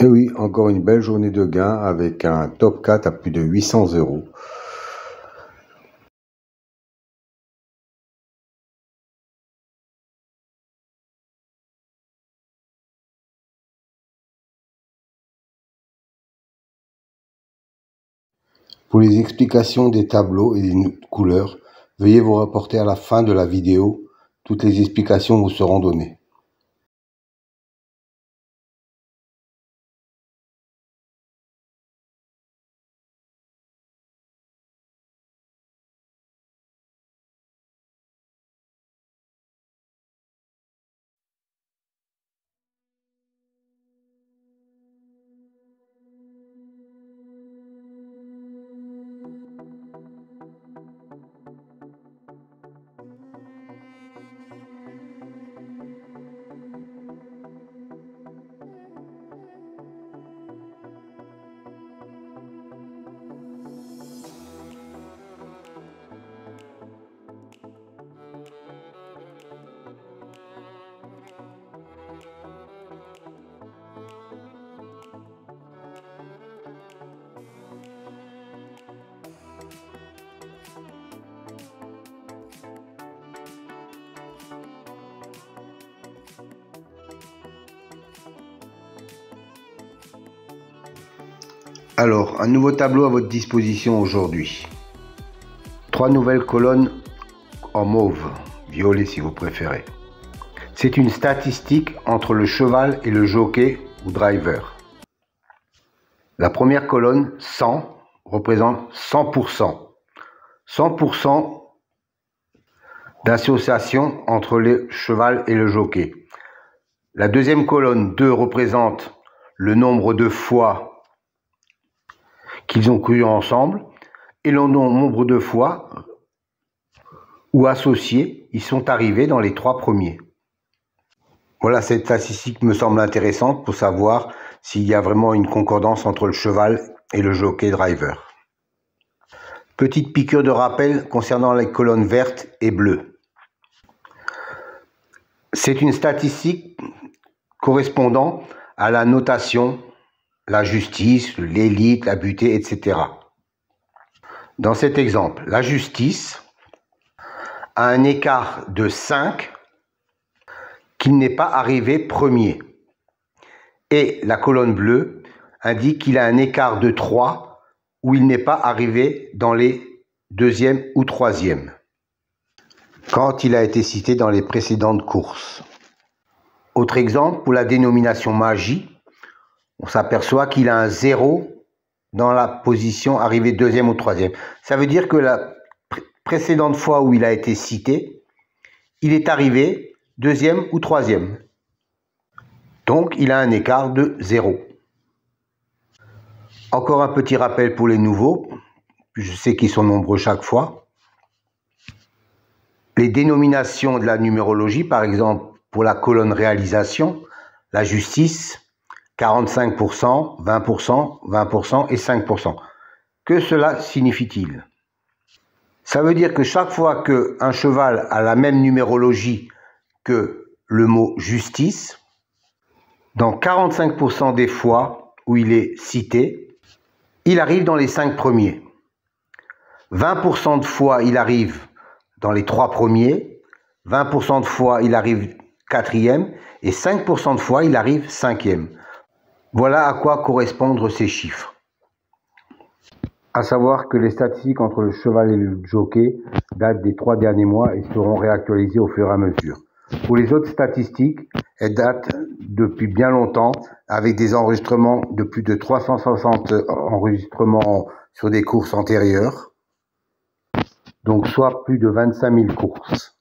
Et oui, encore une belle journée de gain avec un top 4 à plus de 800 €. Pour les explications des tableaux et des couleurs, veuillez vous reporter à la fin de la vidéo. Toutes les explications vous seront données. Alors, un nouveau tableau à votre disposition aujourd'hui. 3 nouvelles colonnes en mauve, violet si vous préférez. C'est une statistique entre le cheval et le jockey ou driver. La première colonne, 100, représente 100%. 100% d'association entre le cheval et le jockey. La deuxième colonne, 2, représente le nombre de fois qu'ils ont couru ensemble et le nombre de fois où associés ils sont arrivés dans les 3 premiers. Voilà, cette statistique me semble intéressante pour savoir s'il y a vraiment une concordance entre le cheval et le jockey driver. Petite piqûre de rappel concernant les colonnes vertes et bleues. C'est une statistique correspondant à la notation, la justice, l'élite, la butée, etc. Dans cet exemple, la justice a un écart de 5 qu'il n'est pas arrivé premier. Et la colonne bleue indique qu'il a un écart de 3 où il n'est pas arrivé dans les 2e ou 3e, quand il a été cité dans les précédentes courses. Autre exemple, pour la dénomination magie, on s'aperçoit qu'il a un 0 dans la position arrivée 2e ou 3e. Ça veut dire que la précédente fois où il a été cité, il est arrivé 2e ou 3e. Donc, il a un écart de 0. Encore un petit rappel pour les nouveaux. Je sais qu'ils sont nombreux chaque fois. Les dénominations de la numérologie, par exemple, pour la colonne réalisation, la justice, 45%, 20%, 20% et 5%. Que cela signifie-t-il? Ça veut dire que chaque fois qu'un cheval a la même numérologie que le mot justice, dans 45% des fois où il est cité, il arrive dans les 5 premiers. 20% de fois, il arrive dans les 3 premiers. 20% de fois, il arrive 4e. Et 5% de fois, il arrive 5e. Voilà à quoi correspondent ces chiffres. À savoir que les statistiques entre le cheval et le jockey datent des 3 derniers mois et seront réactualisées au fur et à mesure. Pour les autres statistiques, elles datent depuis bien longtemps avec des enregistrements de plus de 360 enregistrements sur des courses antérieures. Donc soit plus de 25 000 courses.